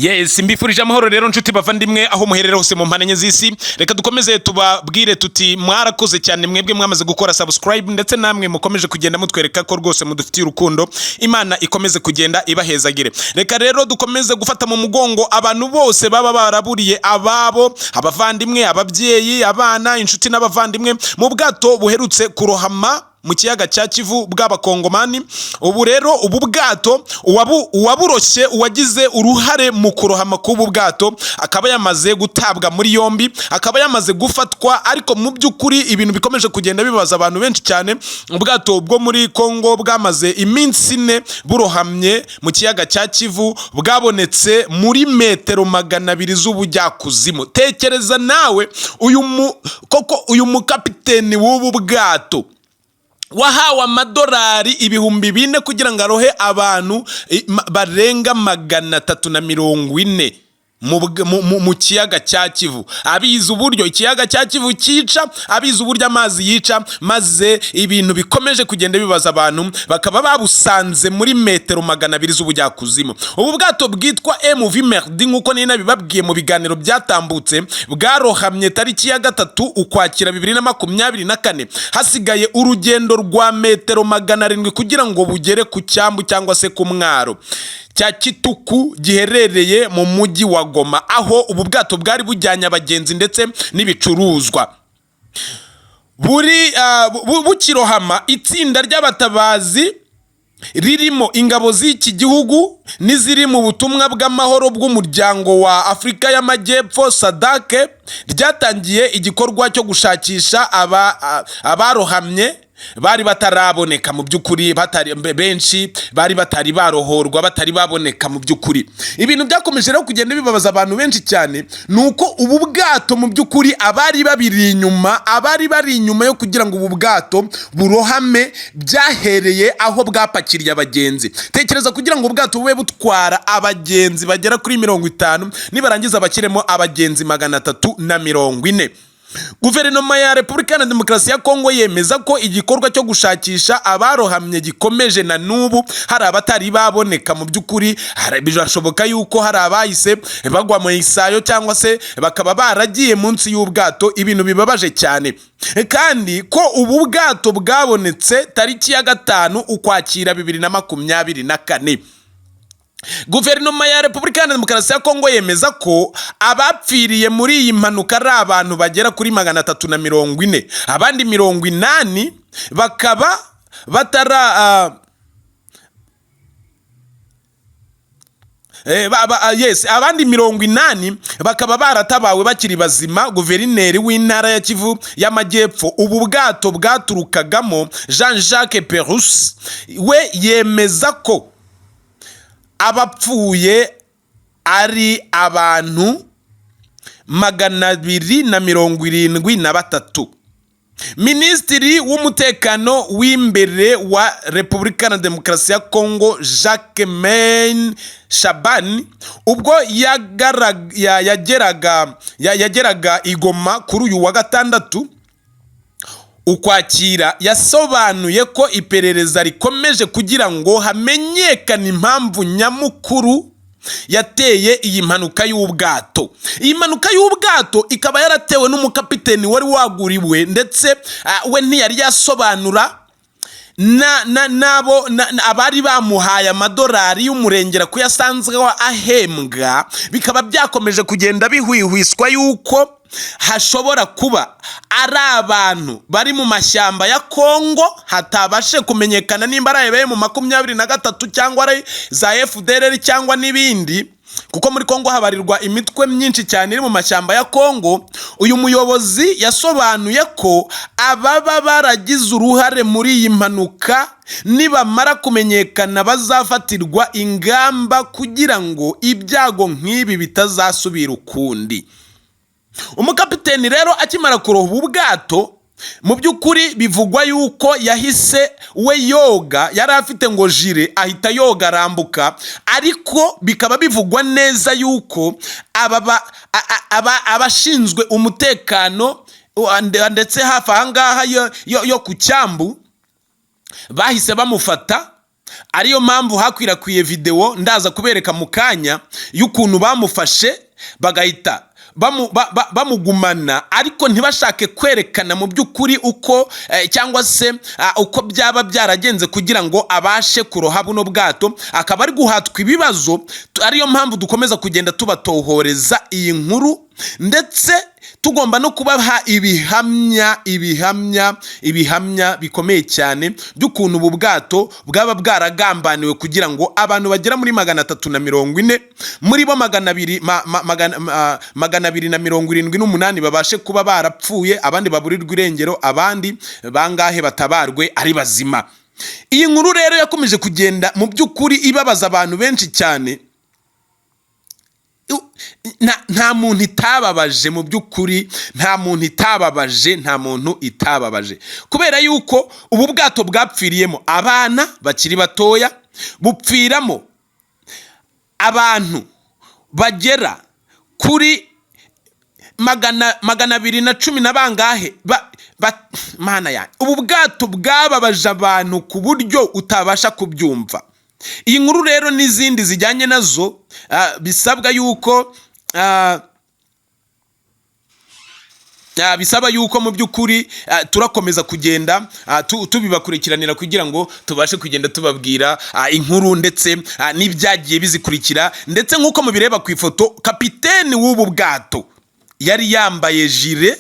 Yes, mbifurije amahoro rero nshuti bavandimwe aho muherera hose mu mpane z'isi. Reka dukomeze tubabwire tuti mwarakoze cyane mwebwe mwamaze gukora subscribe ndetse namwe mukomeje kugenda mutwereka ko rwose mudufitiye urukundo. Imana ikomeze kugenda ibahezagire. Reka rero dukomeze gufata mu mugongo abantu bose baba baraburiye ababo, abavandimwe, ababyeyi, abana, inshuti n'abavandimwe mu bwato buherutse kurohama mu kiyaga cya Kivu bw'abakongomani. Ubu rero ubu bwato uwaburoshye uwagize uruhare mu kurohama k'ubu bwato akaba yamaze gutabwa muri yombi, akaba yamaze gufatwa, ariko mu by'ukuri ibintu bikomeje kugenda bibaza abantu benshi cyane. Ubwato bwo muri Kongo bwamaze iminsi 4 burohamye mu kiyaga cya Kivu, bwabonetse muri metero 200 z'ubujyakuzimu. Tekereza nawe uyu mukapiteni w'ubu bwato wahawe amadolari 4,000 kugira ngo arohe abantu barenga 340 mu kiyaga cya Kivu. Abizi uburyo ikiyaga cya Kivu cyica, abizi uburyo amazi yica, maze ibintu bikomeje kugenda bibaza abantu, bakaba babusanze muri metero 200 z'ubujyakuzimu. Ubu bwato bwitwa MV Merdi nkuko nina bibabwiye mu biganiro byatambutse, bwarohamye tariki ya 3 Ukwakira 2024, hasigaye urugendo rwa metero 700 kugira ngo bugere ku cyambu cyangwa se ku mwaro cya Kituku giherereye mu mujyi wa Goma, aho ubu bwato bwari bujyanye abagenzi ndetse n'ibicuruzwa. Bukirohama, itsinda ry'abatabazi ririmo ingabo z'iki gihugu n'iziri mu butumwa bw'amahoro bw'umuryango wa Afrika y'Amajyepfo SADC ryatangiye igikorwa cyo gushakisha abarohamye bari bataraboneka mu by'ukuri, benshi bari batari barohorwa, batari baboneka mu by'ukuri. Ibintu byakomeje rero kugenda bibabaza abantu benshi cyane, nuko ubu bwato mu by'ukuri abari bari inyuma yo kugira ngo ubu bwato burohame byahereye aho bwapakiriye abagenzi. Tekereza kugira ngo ubwato bube butwara abagenzi bagera kuri 50, nibarangiza bakiremo abagenzi 340. Guverinoma ya Repubulika ya Demokarasi ya Kongo yemeza ko igikorwa cyo gushakisha abarohamye gikomeje na nubu. Hari abatari baboneka mu by'ukuri, birashoboka yuko hari abayise bagwa mu isayo cyangwa se bakaba baragiye munsi y'ubwato. Ibintu bibabaje cyane, kandi ko ubu bwato bwabonetse tariki ya 5 Ukwakira 2024. Guverinoma ya Repubulika ya Demokarasi ya Kongo yemeza ko abapfiriye muri iyi mpanuka ari abantu bagera kuri 340. Abandi 80 bakaba abandi 80 bakaba baratabawe bakiri bazima. Guverineri w'intara ya Kivu y'Amajyepfo ubu bwato bwaturukagamo, Jean-Jacques Perus, we yemeza ko abapfuye ari abantu 273. Minisitiri w'umutekano w'imbere wa Repubulika ya Demokarasi ya Kongo Jacquemain Shabani ubwo yageraga igoma kuri uyu wa 6 Ukwakira, yasobanuye ko iperereza rikomeje kugira ngo hamenyekane impamvu nyamukuru yateye iyi mpanuka y'ubwato. Iyi mpanuka y'ubwato ikaba yaratewe n'umukapiteni wari waguriwe, ndetse we ntiyari yasobanura abari bamuhaye amadolari y'umurengera ko yasanzwe ahembwa. Bikaba byakomeje kugenda bihwihwiswa yuko hashobora kuba ari abantu bari mu mashyamba ya Kongo, hatabashe kumenyekana nimba araye mu 23 cyangwa ari za FDLR cyangwa n'ibindi, kuko muri Kongo habarirwa imitwe myinshi cyane iri mu mashyamba ya Kongo. Uyu muyobozi yasobanuye ko ababa baragize uruhare muri iyi mpanuka nibamara kumenyekana bazafatirwa ingamba kugira ngo ibyago nk'ibi bitazasubira ukundi. Umukapiteni rero akimara kuroha ubwato, mu by'ukuri bivugwa yuko yahise we yoga, yari afite ngo jire ahita yoga arambuka, ariko bikaba bivugwa neza yuko abashinzwe umutekano ndetse hafi ahangaha yo ku cyambu bahise bamufata ariyo mpamvu hakwirakwiye video ndaza kubereka mu kanya y'ukuntu bamufashe bagahita bamugumana ariko ntibashake kwerekana mu by'ukuri uko cyangwa se uko byaba byaragenze kugira ngo abashe kuroha buno bwato, akaba ari guhatwa ibibazo. Ariyo mpamvu dukomeza kugenda tubatohoreza iyi nkuru, ndetse tugomba no kubaha ibihamya bikomeye cyane by'ukuntu ubu bwato bwaba bwaragambaniwe kugira ngo abantu bagera muri 340 muri bo 278 babashe kuba barapfuye, abandi baburirwa irengero, abandi bangahe batabarwe ari bazima. Iyi nkuru rero yakomeje kugenda mu by'ukuri ibabaza abantu benshi cyane. Nta muntu itababaje mu by'ukuri, nta muntu itababaje kubera yuko ubu bwato bwapfiriyemo abana bakiri batoya, bupfiramo abantu bagera kuri 210 na bangahe mana ya. Ubu bwato bwababaje abantu ku buryo utabasha kubyumva. Iyi nkuru rero n'izindi zijyanye nazo bisabwa yuko bisaba yuko mu by'ukuri turakomeza kugenda tubibakurikiranira kugira ngo tubashe kugenda tubabwira inkuru ndetse n'ibyagiye bizikurikira. Ndetse nk'uko mubireba ku ifoto, kapiteni w'ubu bwato yari yambaye jire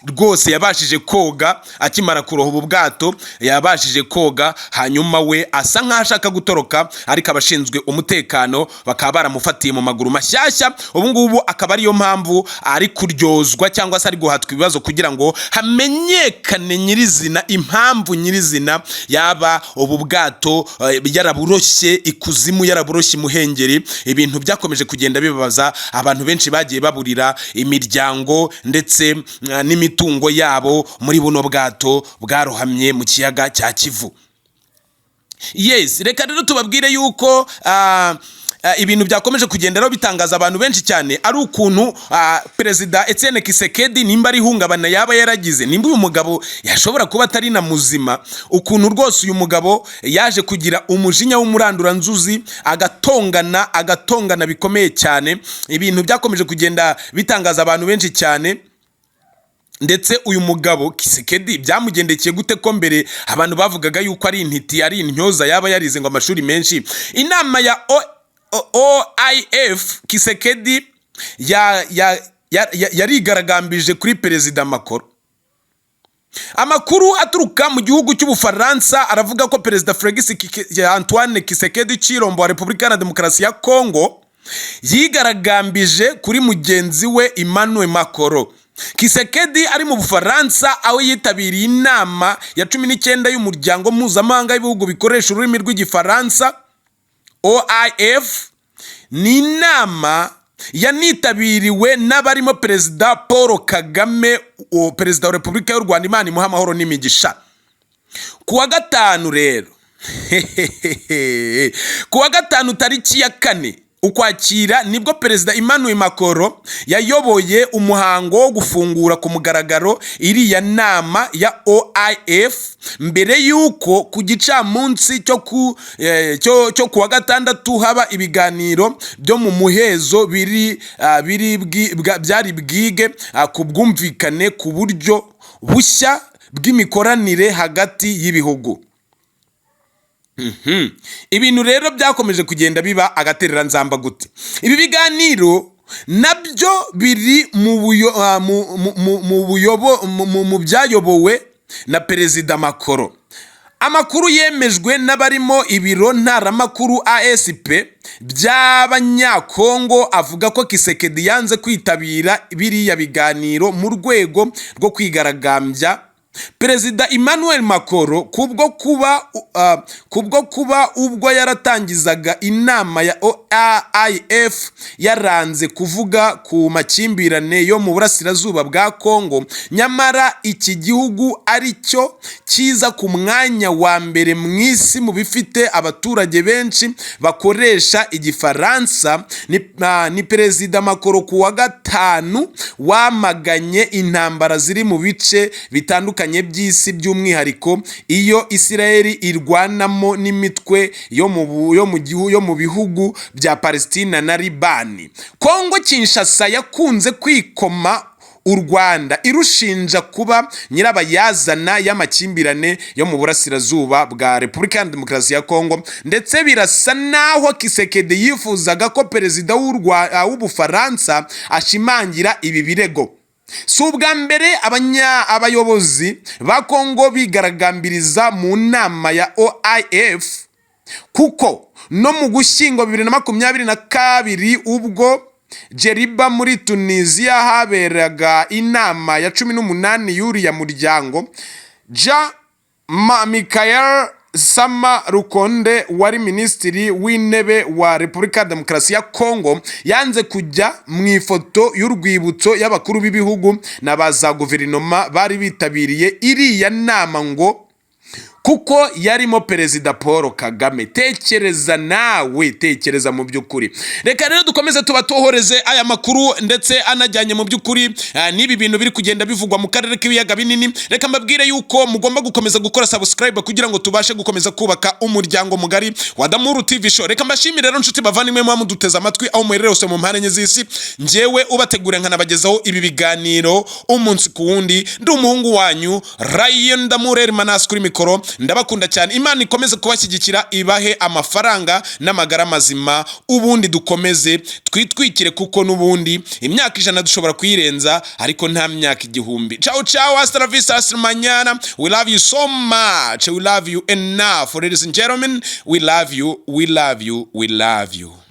rwose, yabashije koga akimara kuroha ubu bwato, yabashije koga, hanyuma we asa nk'ashaka gutoroka, ariko abashinzwe umutekano bakaba baramufatiye mu maguru mashyashya. Ubu ngubu akaba ariyo mpamvu ari kuryozwa cyangwa se ari guhatwa ibibazo kugira ngo hamenyekane nyirizina impamvu nyirizina yaba ubu bwato yaraburoshye ikuzimu, yaraburoshye imuhengeri. Ibintu byakomeje kugenda bibabaza abantu benshi, bagiye baburira imiryango ndetse n'imitungo yabo muri buno bwato bwarohamye mu kiyaga cya Kivu. Yes, reka rero tubabwire yuko ibintu byakomeje kugenda rero bitangaza abantu benshi cyane, ari ukuntu Perezida Etienne Tshisekedi nimba ari hungabana yaba yaragize, nimba uyu mugabo yashobora kuba atari na muzima, ukuntu rwose uyu mugabo yaje kugira umujinya w'umuranduranzuzi, agatongana bikomeye cyane. Ibintu byakomeje kugenda bitangaza abantu benshi cyane. Ndetse uyu mugabo Tshisekedi byamugendekeye gute ko mbere abantu bavugaga yuko ari intiti, ari intyoza, yaba yarize ngo amashuri menshi. Inama ya OIF Tshisekedi yarigaragambije kuri Perezida Macron. Amakuru aturuka mu gihugu cy'Ubufaransa aravuga ko Perezida Félix Antoine Tshisekedi Chilombo wa Repubulika ya Demokarasi ya Kongo yigaragambije kuri mugenzi we Emmanuel Macron. Tshisekedi ari mu Bufaransa aho yitabiriye inama ya 19 y'umuryango mpuzamahanga w'ibihugu bikoresha ururimi rw'igifaransa OIF. Ni inama yanitabiriwe n'abarimo Perezida Paul Kagame, Perezida wa Repubulika y'u Rwanda, Imana imuha amahoro n'imigisha. Kuwa gatanu rero kuwa gatanu tariki ya 4 Ukwakira nibwo Perezida Emmanuel Macron yayoboye umuhango wo gufungura ku mugaragaro iriya nama ya OIF, mbere yuko ku gicamunsi cyo kuwa gatandatu haba ibiganiro byo mu muhezo byari bwige ku bwumvikane ku buryo bushya bw'imikoranire hagati y'ibihugu. Ibintu rero byakomeje kugenda biba agaterera nzamba gute. Ibi biganiro nabyo biri mu byayobowe na Perezida Macron. Amakuru yemejwe n'abarimo ibiro ntaramakuru ASP by'Abanyakongo avuga ko Tshisekedi yanze kwitabira biriya biganiro mu rwego rwo kwigaragambya Perezida Emmanuel Macron kubwo kuba ubwo yaratangizaga inama ya OIF yaranze kuvuga ku makimbirane yo mu burasirazuba bwa Kongo. Nyamara iki gihugu ari cyo kiza ku mwanya wa mbere mu isi mu bifite abaturage benshi bakoresha igifaransa. Ni Perezida Macron ku wa gatanu wamaganye intambara ziri mu bice bitandukanye bitandukanye by'isi by'umwihariko iyo Isiraheli irwanamo n'imitwe yo mu bihugu bya Palestina na Libani. Kongo Kinshasa yakunze kwikoma u Rwanda irushinja kuba nyirabayazana y'amakimbirane yo mu burasirazuba bwa Repubulika ya Demokarasi ya Kongo, ndetse birasa naho Kisekedi yifuzaga ko perezida w'Ubufaransa ashimangira ibi birego. Si ubwa mbere abayobozi ba Kongo bigaragambiriza mu nama ya OIF, kuko no mu Gushyingo 2022 ubwo Jeriba muri Tunisia haberaga inama ya 18 y'uriya muryango, Michael Sama Rukonde wari minisitiri w'intebe wa Repubulika ya Demokarasi ya Kongo yanze kujya mu ifoto y'urwibutso y'abakuru b'ibihugu na baza guverinoma bari bitabiriye iriya nama ngo kuko yarimo perezida Paul Kagame. Tekereza nawe, tekereza mu by'ukuri. Reka rero dukomeze tubatohoreze aya makuru ndetse anajyanye mu by'ukuri n'ibi bintu biri kugenda bivugwa mu karere k'ibiyaga binini. Reka mbabwire yuko mugomba gukomeza gukora subscribe kugira ngo tubashe gukomeza kubaka umuryango mugari wa Damuru TV Show. Reka mbashimire rero nshuti bavandimwe muduteze amatwi aho muherereye hose mu mpande z'isi. Njyewe ubategura nkanabagezaho ibi biganiro umunsi ku wundi. Ndi umuhungu wanyu Ryan Damureri Manas kuri mikoro. Ndabakunda cyane. Imana ikomeze kubashyigikira, ibahe amafaranga n'amagara mazima, ubundi dukomeze twitwikire kuko n'ubundi imyaka 100 dushobora kuyirenza ariko nta myaka 1000. Ciao ciao, hasta la vista, hasta mañana. We love you so much. We love you enough. Ladies and gentlemen, we love you. We love you. We love you.